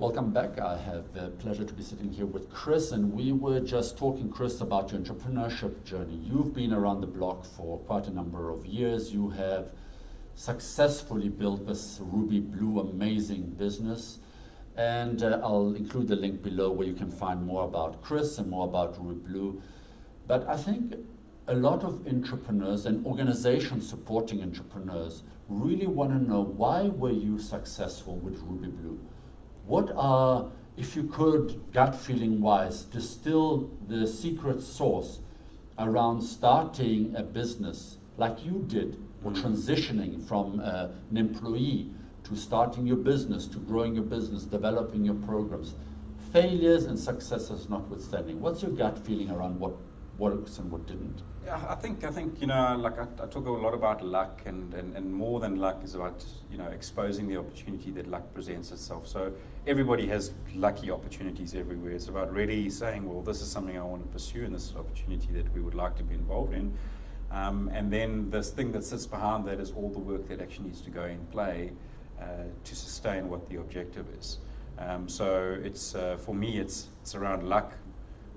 Welcome back. I have the pleasure to be sitting here with Chris, and we were just talking, Chris, about your entrepreneurship journey. You've been around the block for quite a number of years. You have successfully built this Ruby Blue amazing business, and I'll include the link below where you can find more about Chris and more about Ruby Blue. But I think a lot of entrepreneurs and organizations supporting entrepreneurs really want to know, why were you successful with Ruby Blue? What are, if you could, gut feeling wise, distill the secret sauce around starting a business like you did, or transitioning from an employee to starting your business, to growing your business, developing your programs, failures and successes notwithstanding? What's your gut feeling around what works and what didn't? Yeah, I think you know, like I talk a lot about luck, and more than luck is about, you know, exposing the opportunity that luck presents itself. So everybody has lucky opportunities everywhere. It's about really saying, well, this is something I want to pursue, and this is an opportunity that we would like to be involved in. And then this thing that sits behind that is all the work that actually needs to go in play to sustain what the objective is. So it's for me, it's around luck,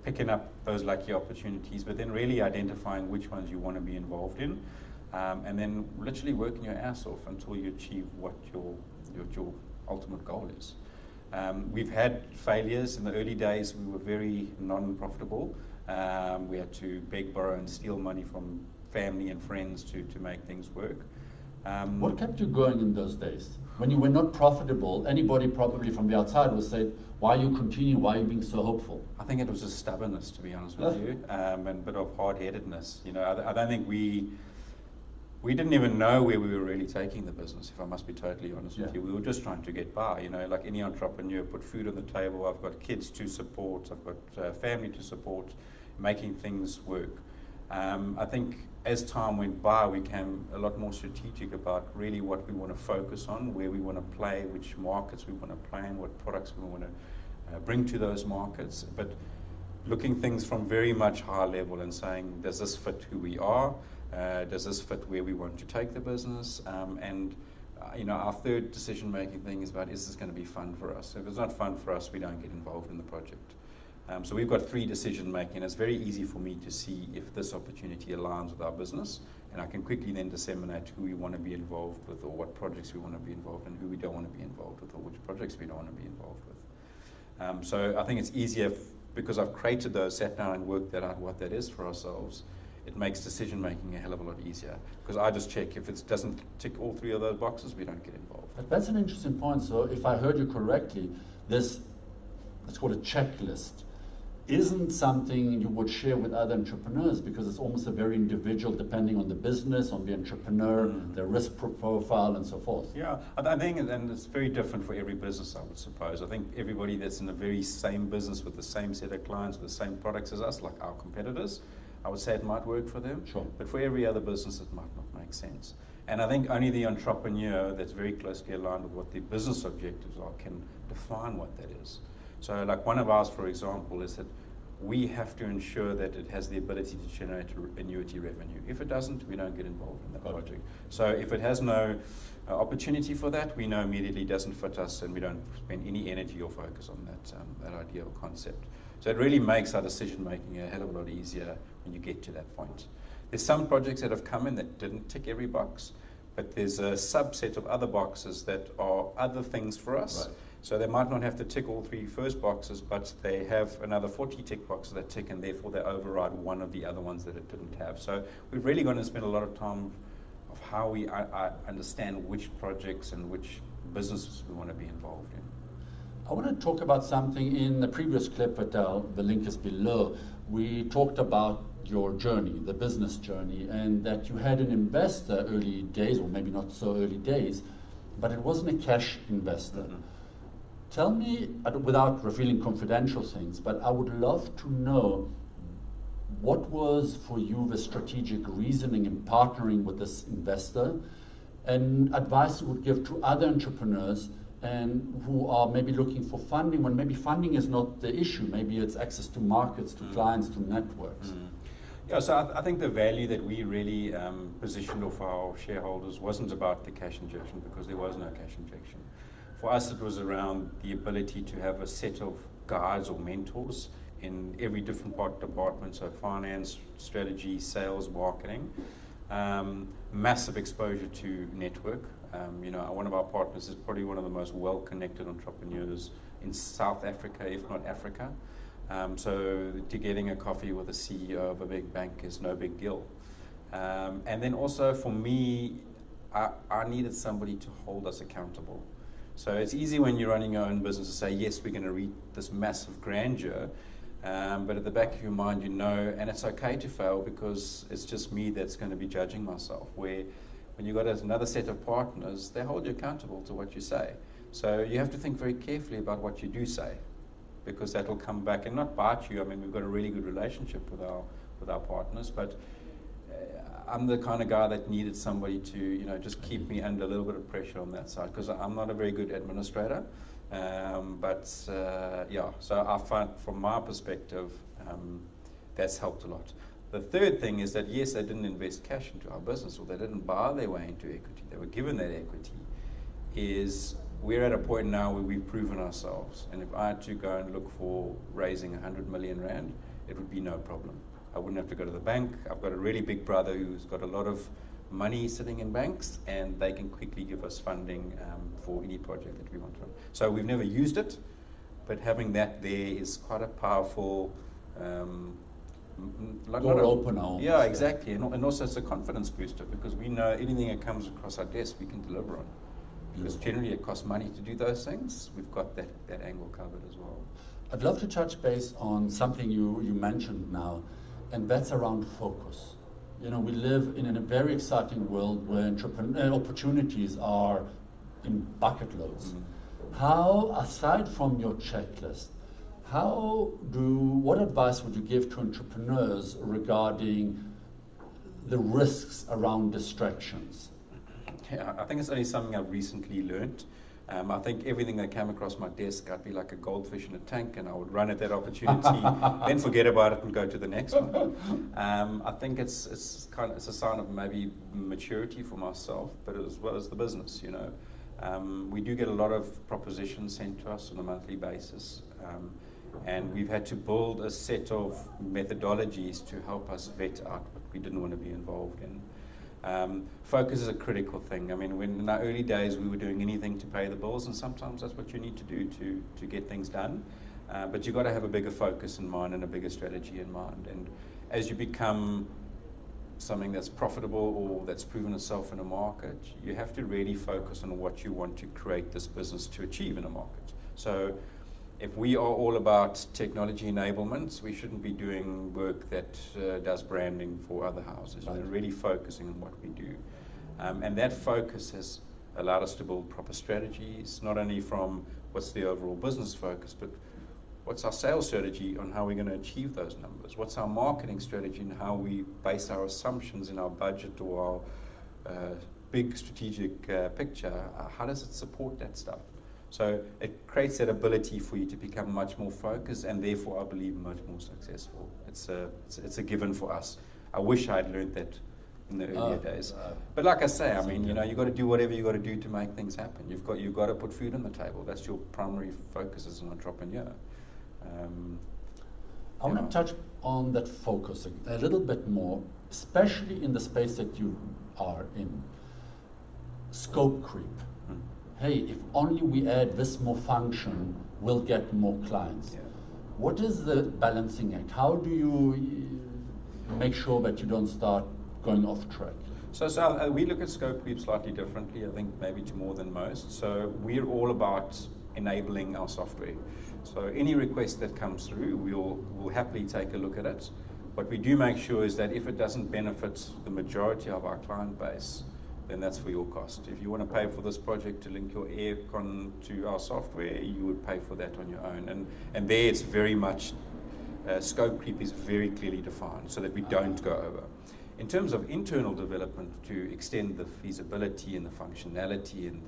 picking up those lucky opportunities, but then really identifying which ones you want to be involved in, and then literally working your ass off until you achieve what your ultimate goal is. We've had failures. In the early days, we were very non-profitable. We had to beg, borrow, and steal money from family and friends to make things work. What kept you going in those days? When you were not profitable, anybody probably from the outside would say, why you continue, why are you being so hopeful? I think it was a stubbornness, to be honest with you, and a bit of hard-headedness. You know, I don't think we didn't even know where we were really taking the business, if I must be totally honest with you. We were just trying to get by, you know, like any entrepreneur, put food on the table. I've got kids to support, I've got family to support, making things work. I think as time went by, we became a lot more strategic about really what we want to focus on, where we want to play, which markets we want to play in, what products we want to bring to those markets. But looking things from very much high level and saying, does this fit who we are? Does this fit where we want to take the business? You know, our third decision-making thing is about, is this going to be fun for us? If it's not fun for us, we don't get involved in the project. So we've got three decision-making. It's very easy for me to see if this opportunity aligns with our business, and I can quickly then disseminate who we want to be involved with, or what projects we want to be involved in, who we don't want to be involved with, or which projects we don't want to be involved with. So I think it's easier, because I've created those, sat down and worked that out, what that is for ourselves. It makes decision-making a hell of a lot easier, because I just check if it doesn't tick all three of those boxes, we don't get involved. But that's an interesting point. So if I heard you correctly, this, let's call it checklist, isn't something you would share with other entrepreneurs, because it's almost a very individual, depending on the business, on the entrepreneur, the risk profile, and so forth. Yeah, I think, and it's very different for every business, I would suppose. I think everybody that's in the very same business with the same set of clients, with the same products as us, like our competitors, I would say it might work for them. Sure. But for every other business, it might not make sense. And I think only the entrepreneur that's very closely aligned with what their business objectives are can define what that is. So like one of ours, for example, is that we have to ensure that it has the ability to generate annuity revenue. If it doesn't, we don't get involved in that project. So if it has no opportunity for that, we know immediately it doesn't fit us, and we don't spend any energy or focus on that idea or concept. So it really makes our decision making a hell of a lot easier when you get to that point. There's some projects that have come in that didn't tick every box, but there's a subset of other boxes that are other things for us. Right. So they might not have to tick all three first boxes, but they have another 40 tick boxes that tick, and therefore they override one of the other ones that it didn't have. So we've really going to spend a lot of time of how we understand which projects and which businesses we want to be involved in. I want to talk about something in the previous clip, but the link is below. We talked about your journey, the business journey, and that you had an investor early days, or maybe not so early days, but it wasn't a cash investor. Mm-hmm. Tell me, without revealing confidential things, but I would love to know, what was for you the strategic reasoning in partnering with this investor, and advice you would give to other entrepreneurs and who are maybe looking for funding, when maybe funding is not the issue, maybe it's access to markets, to clients, to networks. Yeah, so I think the value that we really positioned of our shareholders wasn't about the cash injection, because there was no cash injection. For us, it was around the ability to have a set of guides or mentors in every different department, so finance, strategy, sales, marketing. Massive exposure to network. One of our partners is probably one of the most well-connected entrepreneurs in South Africa, if not Africa. So to getting a coffee with the CEO of a big bank is no big deal. And then also for me, I needed somebody to hold us accountable. So it's easy when you're running your own business to say, yes, we're going to reach this massive grandeur. But at the back of your mind, and it's okay to fail because it's just me that's going to be judging myself. Where when you've got another set of partners, they hold you accountable to what you say. So you have to think very carefully about what you do say, because that will come back and not bite you. I mean, we've got a really good relationship with our partners, but I'm the kind of guy that needed somebody to, just keep me under a little bit of pressure on that side, because I'm not a very good administrator. So I find, from my perspective, that's helped a lot. The third thing is that, yes, they didn't invest cash into our business, or they didn't buy their way into equity. They were given that equity. We're at a point now where we've proven ourselves. And if I had to go and look for raising 100 million rand, it would be no problem. I wouldn't have to go to the bank. I've got a really big brother who's got a lot of money sitting in banks, and they can quickly give us funding for any project that we want to run. So we've never used it, but having that there is quite a powerful door opener. Yeah, exactly. And also it's a confidence booster, because we know anything that comes across our desk we can deliver on. Because generally it costs money to do those things. We've got that angle covered as well. I'd love to touch base on something you mentioned now, and that's around focus. We live in a very exciting world where opportunities are in bucket loads. Mm-hmm. How, aside from your checklist, what advice would you give to entrepreneurs regarding the risks around distractions? Yeah, I think it's only something I've recently learned. I think everything that came across my desk, I'd be like a goldfish in a tank, and I would run at that opportunity, then forget about it and go to the next one. I think it's a sign of maybe maturity for myself, but as well as the business. We do get a lot of propositions sent to us on a monthly basis, and we've had to build a set of methodologies to help us vet out what we didn't want to be involved in. Focus is a critical thing. I mean, when in our early days we were doing anything to pay the bills, and sometimes that's what you need to do to get things done. But you've got to have a bigger focus in mind and a bigger strategy in mind. And as you become something that's profitable or that's proven itself in a market, you have to really focus on what you want to create this business to achieve in a market. So if we are all about technology enablement, we shouldn't be doing work that does branding for other houses. Right. And really focusing on what we do. And that focus has allowed us to build proper strategies, not only from what's the overall business focus, but what's our sales strategy on how we're going to achieve those numbers? What's our marketing strategy and how we base our assumptions in our budget or our big strategic picture? How does it support that stuff? So it creates that ability for you to become much more focused, and therefore I believe much more successful. It's a given for us. I wish I'd learned that in the earlier days. But like I say, I mean, you've got to do whatever you've got to do to make things happen. You've got to put food on the table. That's your primary focus as an entrepreneur. I want to touch on that focus a little bit more, especially in the space that you are in. Scope creep. Hey, if only we add this more function, we'll get more clients. Yeah. What is the balancing act? How do you make sure that you don't start going off track? So we look at scope creep slightly differently, I think maybe to more than most. So we're all about enabling our software. So any request that comes through, we'll happily take a look at it. What we do make sure is that if it doesn't benefit the majority of our client base, then that's for your cost. If you want to pay for this project to link your aircon to our software, you would pay for that on your own. And there it's very much, scope creep is very clearly defined so that we don't go over. In terms of internal development to extend the feasibility and the functionality and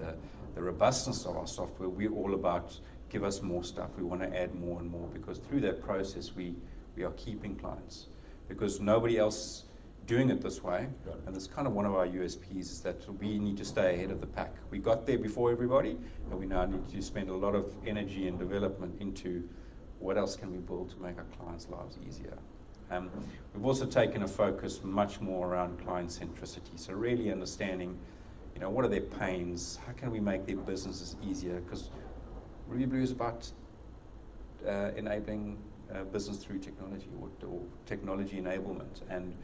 the robustness of our software, we're all about give us more stuff. We want to add more and more, because through that process we are keeping clients, because nobody else doing it this way. Got it. And that's kind of one of our USPs, is that we need to stay ahead of the pack. We got there before everybody, and we now need to spend a lot of energy and development into what else can we build to make our clients' lives easier. We've also taken a focus much more around client centricity, so really understanding, what are their pains, how can we make their businesses easier, because Ruby Blue is about enabling business through technology, or technology enablement. And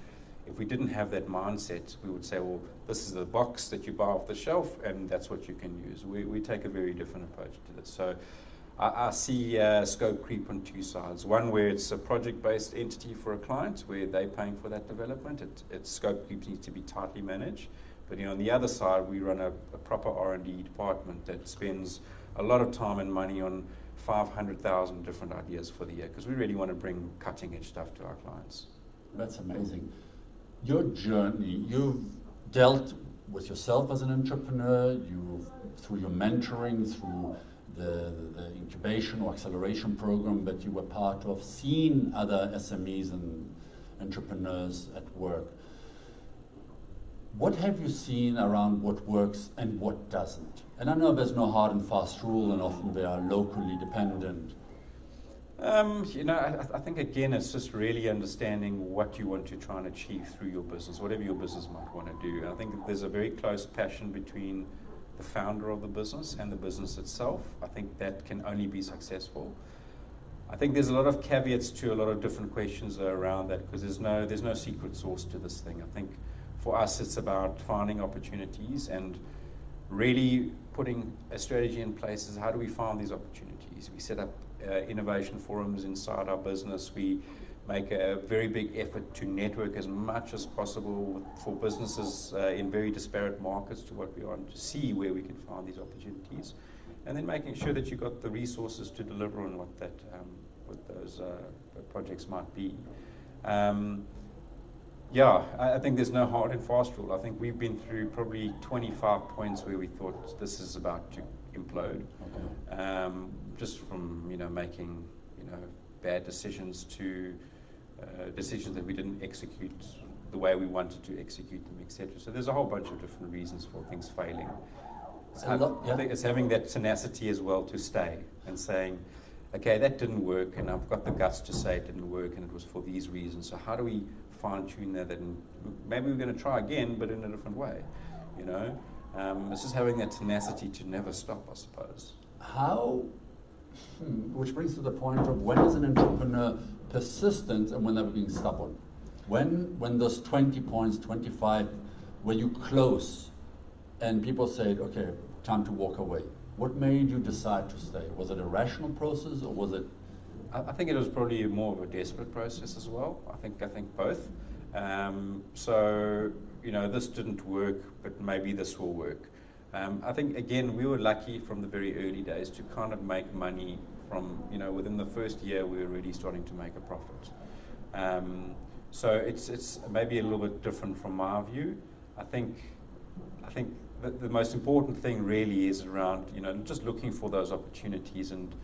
if we didn't have that mindset, we would say, well, this is the box that you buy off the shelf and that's what you can use. We take a very different approach to this. So I see scope creep on two sides. One where it's a project-based entity for a client, where they're paying for that development. Its scope creep needs to be tightly managed. But on the other side, we run a proper R&D department that spends a lot of time and money on 500,000 different ideas for the year, because we really want to bring cutting-edge stuff to our clients. That's amazing. Your journey, you've dealt with yourself as an entrepreneur, through your mentoring, through the incubation or acceleration program that you were part of, seen other SMEs and entrepreneurs at work. What have you seen around what works and what doesn't? And I know there's no hard and fast rule, and often they are locally dependent. I think, again, it's just really understanding what you want to try and achieve through your business, whatever your business might want to do. And I think that there's a very close passion between the founder of the business and the business itself. I think that can only be successful. I think there's a lot of caveats to a lot of different questions around that, because there's no secret sauce to this thing. I think for us, it's about finding opportunities and really putting a strategy in place. Is how do we find these opportunities? We set up innovation forums inside our business. We make a very big effort to network as much as possible for businesses in very disparate markets to what we are, and to see where we can find these opportunities, and then making sure that you've got the resources to deliver on what those projects might be. I think there's no hard and fast rule. I think we've been through probably 25 points where we thought this is about to implode. Okay. Just from making bad decisions to decisions that we didn't execute the way we wanted to execute them, etc. So there's a whole bunch of different reasons for things failing. I think it's having that tenacity as well to stay and saying, okay, that didn't work, and I've got the guts to say it didn't work, and it was for these reasons. So how do we fine-tune that, and maybe we're going to try again, but in a different way. It's just having that tenacity to never stop, I suppose. Which brings to the point of, when is an entrepreneur persistent and when they're being stubborn? When those 20 points, 25, were you close and people said, okay, time to walk away? What made you decide to stay? Was it a rational process, or was it? I think it was probably more of a desperate process as well. I think both. This didn't work, but maybe this will work. I think, again, we were lucky from the very early days to kind of make money from, within the first year we were already starting to make a profit. So it's maybe a little bit different from my view. I think the most important thing really is around, just looking for those opportunities and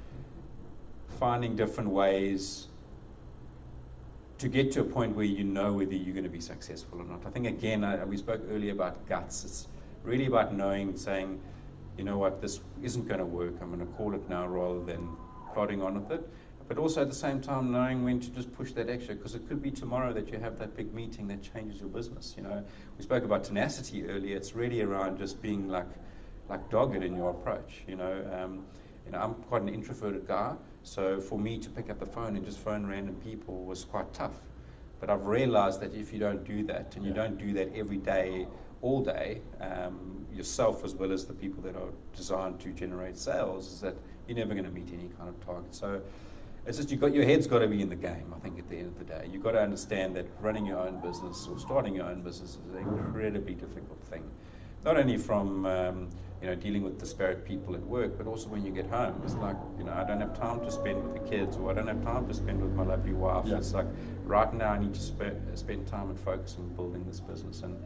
finding different ways to get to a point where you know whether you're going to be successful or not. I think, again, we spoke earlier about guts. It's really about knowing, saying, you know what, this isn't going to work. I'm going to call it now rather than plodding on with it. But also at the same time knowing when to just push that extra, because it could be tomorrow that you have that big meeting that changes your business. We spoke about tenacity earlier. It's really around just being like dogged in your approach. I'm quite an introverted guy, so for me to pick up the phone and just phone random people was quite tough. But I've realized that if you don't do that, and you don't do that every day, all day, yourself as well as the people that are designed to generate sales, is that you're never going to meet any kind of target. So it's just your head's got to be in the game, I think, at the end of the day. You've got to understand that running your own business or starting your own business is an incredibly difficult thing. Not only from dealing with disparate people at work, but also when you get home. It's like, I don't have time to spend with the kids, or I don't have time to spend with my lovely wife. Yeah. It's like, right now I need to spend time and focus on building this business. And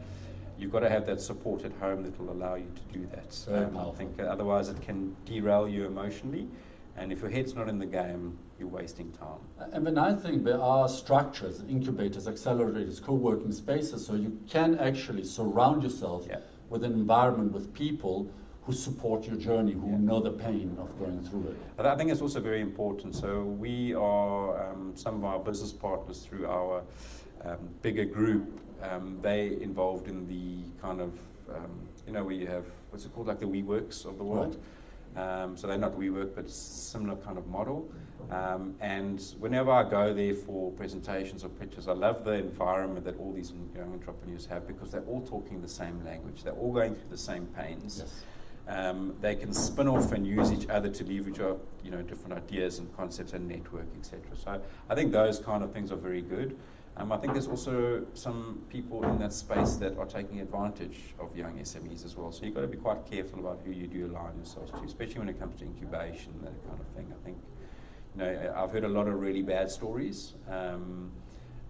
you've got to have that support at home that will allow you to do that. I think otherwise it can derail you emotionally. And if your head's not in the game, you're wasting time. And when I think there are structures, incubators, accelerators, co-working spaces, so you can actually surround yourself with an environment, with people who support your journey, who know the pain of going through it. But I think it's also very important. So we are, some of our business partners through our bigger group, they involved in the kind of, where you have, what's it called, like the WeWorks of the world. Right. So they're not WeWork, but similar kind of model. And whenever I go there for presentations or pitches, I love the environment that all these young entrepreneurs have, because they're all talking the same language. They're all going through the same pains. Yes. They can spin off and use each other to leverage out, different ideas and concepts and network, etc. So I think those kind of things are very good. I think there's also some people in that space that are taking advantage of young SMEs as well. So you've got to be quite careful about who you do align yourselves to, especially when it comes to incubation, that kind of thing. I think, I've heard a lot of really bad stories.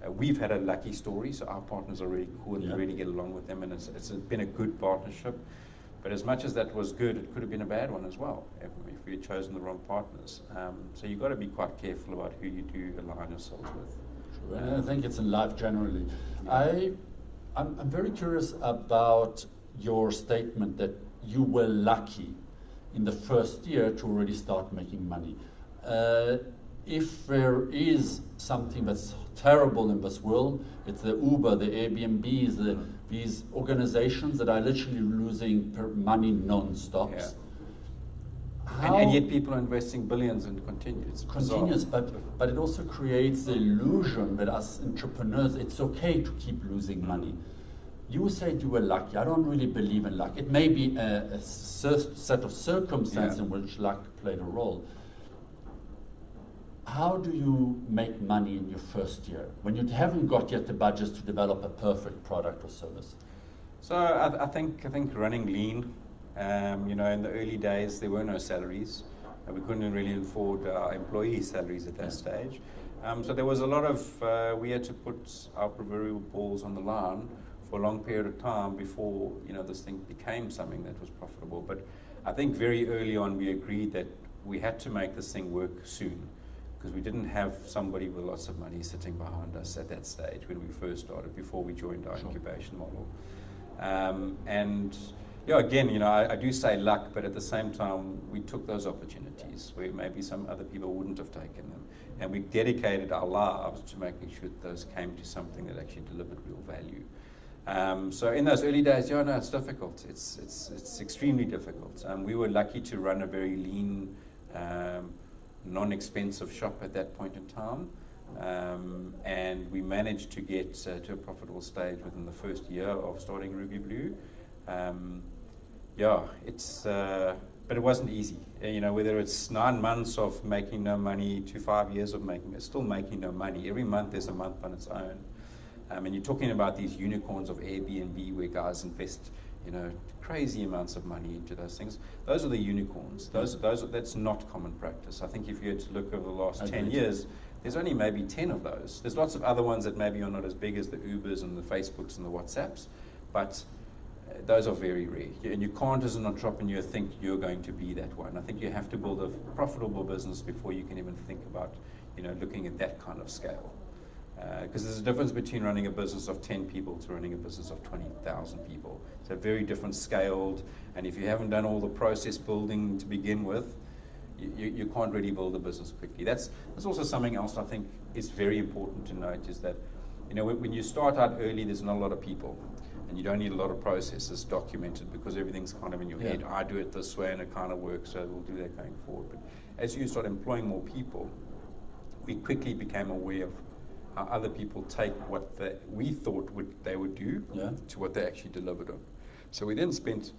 We've had a lucky story, so our partners are really cool and really get along with them, and it's been a good partnership. But as much as that was good, it could have been a bad one as well if we had chosen the wrong partners. So you've got to be quite careful about who you do align yourselves with. And I think it's in life generally. I'm very curious about your statement that you were lucky in the first year to already start making money. If there is something that's terrible in this world, it's the Uber, the Airbnbs, these organizations that are literally losing money non-stop. Yeah. And yet people are investing billions and continues. But it also creates the illusion that as entrepreneurs, it's okay to keep losing money. You said you were lucky. I don't really believe in luck. It may be a set of circumstances in which luck played a role. How do you make money in your first year when you haven't got yet the budgets to develop a perfect product or service? So I think running lean. In the early days, there were no salaries. We couldn't really afford our employee salaries at that stage. So there was a lot of, we had to put our proverbial balls on the line for a long period of time before, this thing became something that was profitable. But I think very early on, we agreed that we had to make this thing work soon, because we didn't have somebody with lots of money sitting behind us at that stage when we first started, before we joined our incubation model. Again, I do say luck, but at the same time, we took those opportunities where maybe some other people wouldn't have taken them. And we dedicated our lives to making sure that those came to something that actually delivered real value. So in those early days, it's difficult. It's extremely difficult. We were lucky to run a very lean, non-expensive shop at that point in time. And we managed to get to a profitable stage within the first year of starting Ruby Blue. But it wasn't easy. Whether it's 9 months of making no money to 5 years of still making no money. Every month there's a month on its own. And you're talking about these unicorns of Airbnb where guys invest, crazy amounts of money into those things. Those are the unicorns. That's not common practice. I think if you had to look over the last 10 years, there's only maybe 10 of those. There's lots of other ones that maybe are not as big as the Ubers and the Facebooks and the WhatsApps, but those are very rare. And you can't, as an entrepreneur, think you're going to be that one. I think you have to build a profitable business before you can even think about, looking at that kind of scale. Because there's a difference between running a business of 10 people to running a business of 20,000 people. It's a very different scaled, and if you haven't done all the process building to begin with, you can't really build a business quickly. That's also something else I think is very important to note, is that when you start out early, there's not a lot of people, and you don't need a lot of processes documented, because everything's kind of in your head. I do it this way and it kind of works, so we'll do that going forward. But as you start employing more people, we quickly became aware of how other people take what we thought they would do to what they actually delivered on. So we then spent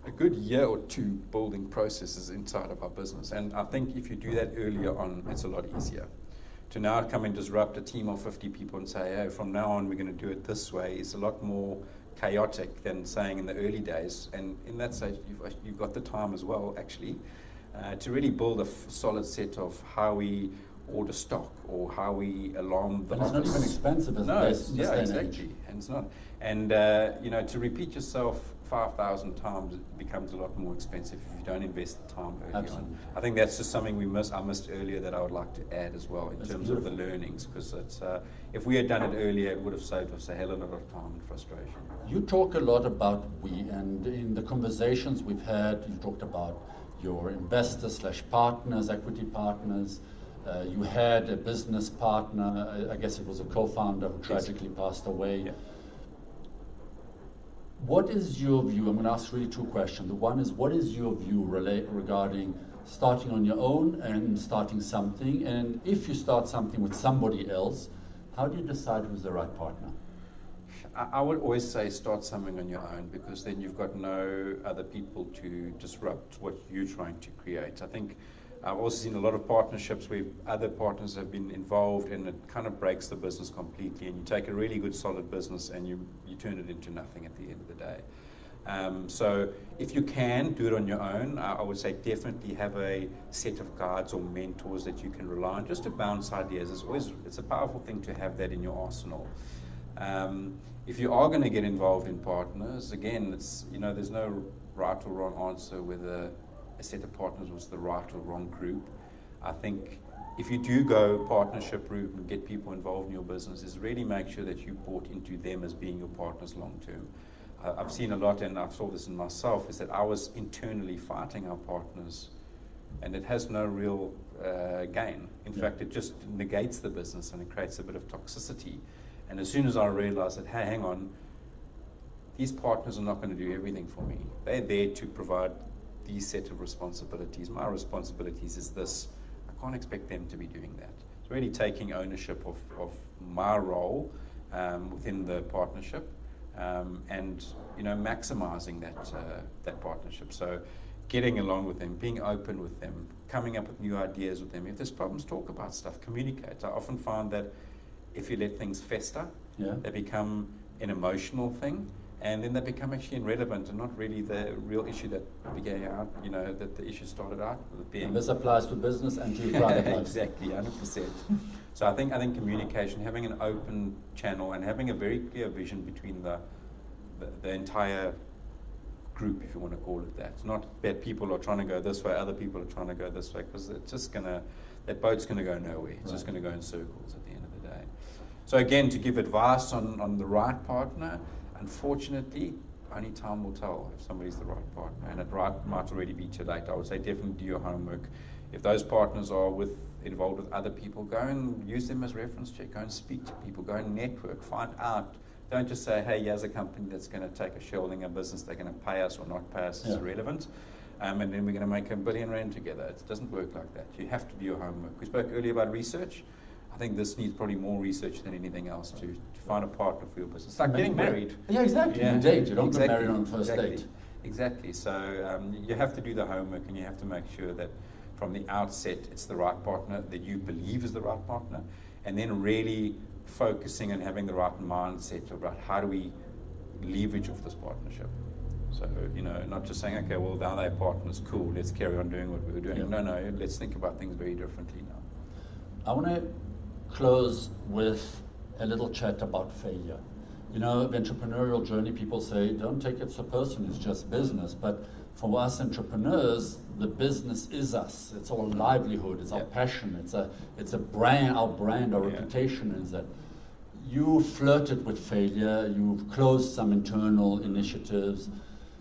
a good year or two building processes inside of our business. And I think if you do that earlier on, it's a lot easier. To now come and disrupt a team of 50 people and say, hey, from now on, we're going to do it this way, is a lot more chaotic than saying in the early days. And in that stage, you've got the time as well, actually, to really build a solid set of how we order stock or how we alarm the office. It's not even expensive as exactly. And it's not. And to repeat yourself 5,000 times, it becomes a lot more expensive if you don't invest the time early Absolutely. on. I think that's just something I missed earlier that I would like to add as well in That's terms beautiful. of the learnings, because it's if we had done it earlier, it would have saved us a hell of a lot of time and frustration. You talk a lot about we, and in the conversations we've had, you talked about your investors/partners, equity partners. You had a business partner, I guess it was a co-founder who tragically passed away. Yeah. What is your view? I'm going to ask really two questions. The one is, what is your view regarding starting on your own and starting something? And if you start something with somebody else, how do you decide who's the right partner? I would always say start something on your own, because then you've got no other people to disrupt what you're trying to create. I think I've also seen a lot of partnerships where other partners have been involved and it kind of breaks the business completely, and you take a really good solid business and you turn it into nothing at the end of the day. So if you can do it on your own, I would say definitely have a set of guides or mentors that you can rely on just to bounce ideas. It's a powerful thing to have that in your arsenal. If you are going to get involved in partners, again, there's no right or wrong answer whether a set of partners was the right or wrong group. I think if you do go partnership route and get people involved in your business, is really make sure that you bought into them as being your partners long term. I've seen a lot, and I saw this in myself, is that I was internally fighting our partners, and it has no real gain. In fact, it just negates the business and it creates a bit of toxicity. And as soon as I realized that, hey, hang on, these partners are not going to do everything for me. They're there to provide these set of responsibilities. My responsibilities is this. I can't expect them to be doing that. It's really taking ownership of my role within the partnership, and maximizing that partnership. So getting along with them, being open with them, coming up with new ideas with them. If there's problems, talk about stuff, communicate. I often find that if you let things fester, they become an emotional thing, and then they become actually irrelevant and not really the real issue that began out, that the issue started out with being. And this applies to business and to private life. Exactly, 100%. So I think communication, having an open channel and having a very clear vision between the entire group, if you want to call it that. It's not that people are trying to go this way, other people are trying to go this way, because it's just that boat's going to go nowhere. It's just going to go in circles at the end of the day. So again, to give advice on the right partner, unfortunately, only time will tell if somebody's the right partner, and it might already be too late. I would say definitely do your homework. If those partners are involved with other people, go and use them as reference check. Go and speak to people. Go and network. Find out. Don't just say, hey, here's a company that's going to take a shareholding in business. They're going to pay us or not pay us. It's irrelevant. And then we're going to make $1 billion together. It doesn't work like that. You have to do your homework. We spoke earlier about research. I think this needs probably more research than anything else to find a partner for your business. It's like getting married. Yeah, exactly. You date. You don't get married on the first date. Exactly. So you have to do the homework, and you have to make sure that from the outset it's the right partner that you believe is the right partner, and then really focusing on having the right mindset about how do we leverage off this partnership. So, not just saying, okay, well, now they're partners, cool, let's carry on doing what we were doing. Yeah. No, let's think about things very differently now. I want to close with a little chat about failure. The entrepreneurial journey, people say, don't take it so personally, it's just business. But for us entrepreneurs, the business is us. It's our livelihood, it's our passion, it's a brand, our reputation is that. You flirted with failure, you've closed some internal initiatives.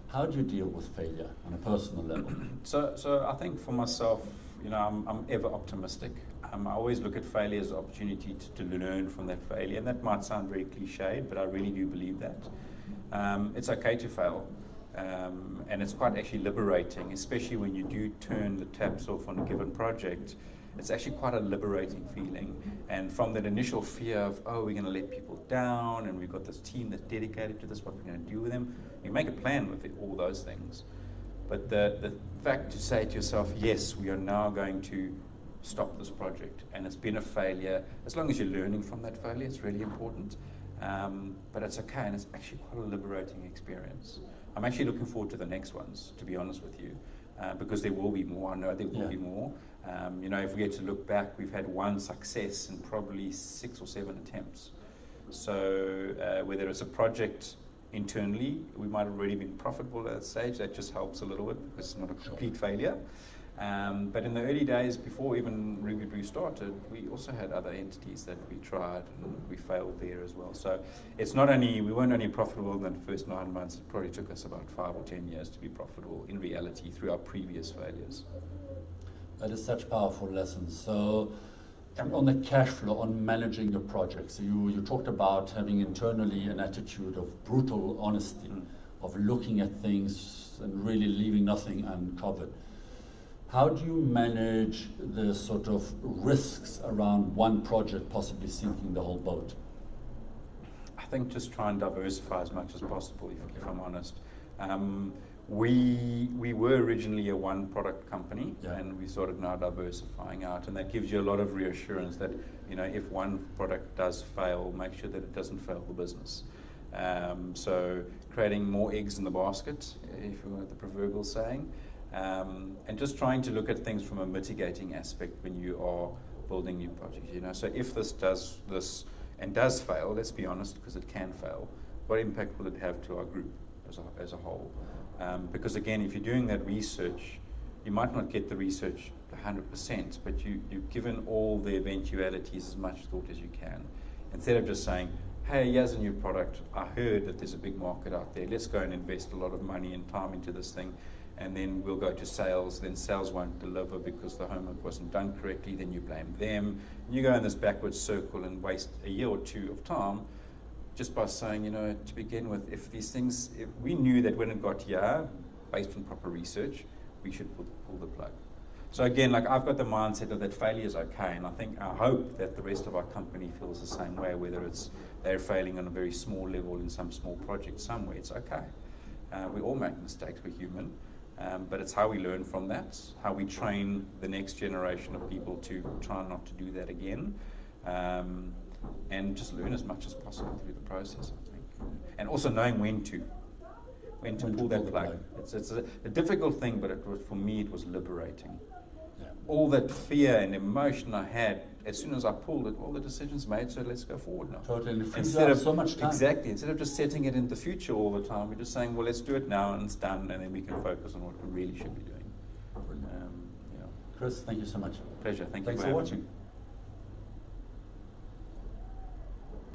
How do you deal with failure on a personal level? So I think for myself, I'm ever optimistic. I always look at failure as an opportunity to learn from that failure. And that might sound very cliched, but I really do believe that. It's okay to fail. And it's quite actually liberating, especially when you do turn the taps off on a given project. It's actually quite a liberating feeling. And from that initial fear of, we're going to let people down, and we've got this team that's dedicated to this, what we're going to do with them, you make a plan with all those things. But the fact to say to yourself, yes, we are now going to stop this project, and it's been a failure, as long as you're learning from that failure, it's really important. But it's okay, and it's actually quite a liberating experience. I'm actually looking forward to the next ones, to be honest with you, because there will be more. I know there will be more. If we get to look back, we've had one success in probably 6 or 7 attempts. So whether it's a project internally. We might have already been profitable at that stage. That just helps a little bit because it's not a complete failure. But in the early days, before even Ruby Brew started, we also had other entities that we tried and we failed there as well. So it's not only, we weren't only profitable in the first 9 months, it probably took us about 5 or 10 years to be profitable in reality through our previous failures. That is such powerful lessons. So on the cash flow, on managing your projects, you talked about having internally an attitude of brutal honesty, of looking at things and really leaving nothing uncovered. How do you manage the sort of risks around one project possibly sinking the whole boat? I think just try and diversify as much as possible, if I'm honest. We were originally a one product company, and we started now diversifying out, and that gives you a lot of reassurance that, you know, if one product does fail, make sure that it doesn't fail the business. So creating more eggs in the basket, if you want the proverbial saying, and just trying to look at things from a mitigating aspect when you are building new projects. You know, so if this does fail, let's be honest, because it can fail, what impact will it have to our group as a whole? Because again, if you're doing that research, you might not get the research 100%, but you've given all the eventualities as much thought as you can. Instead of just saying, hey, here's a new product, I heard that there's a big market out there, let's go and invest a lot of money and time into this thing, and then we'll go to sales, then sales won't deliver because the homework wasn't done correctly, then you blame them. And you go in this backwards circle and waste a year or two of time just by saying, you know, to begin with, if we knew that when it got here, based on proper research, we should pull the plug. So again, like I've got the mindset of that failure is okay, and I hope that the rest of our company feels the same way, whether it's they're failing on a very small level in some small project somewhere, it's okay. We all make mistakes, we're human. But it's how we learn from that, how we train the next generation of people to try not to do that again, and just learn as much as possible through the process, I think. And also knowing when to pull that plug. It's a difficult thing, but for me it was liberating. Yeah. All that fear and emotion I had, as soon as I pulled it, all the decisions made, so let's go forward now. Totally, instead of so much time. Exactly, instead of just setting it in the future all the time, we're just saying, well, let's do it now and it's done, and then we can focus on what we really should be doing. Chris, thank you so much. Pleasure, thank you. Thanks for watching.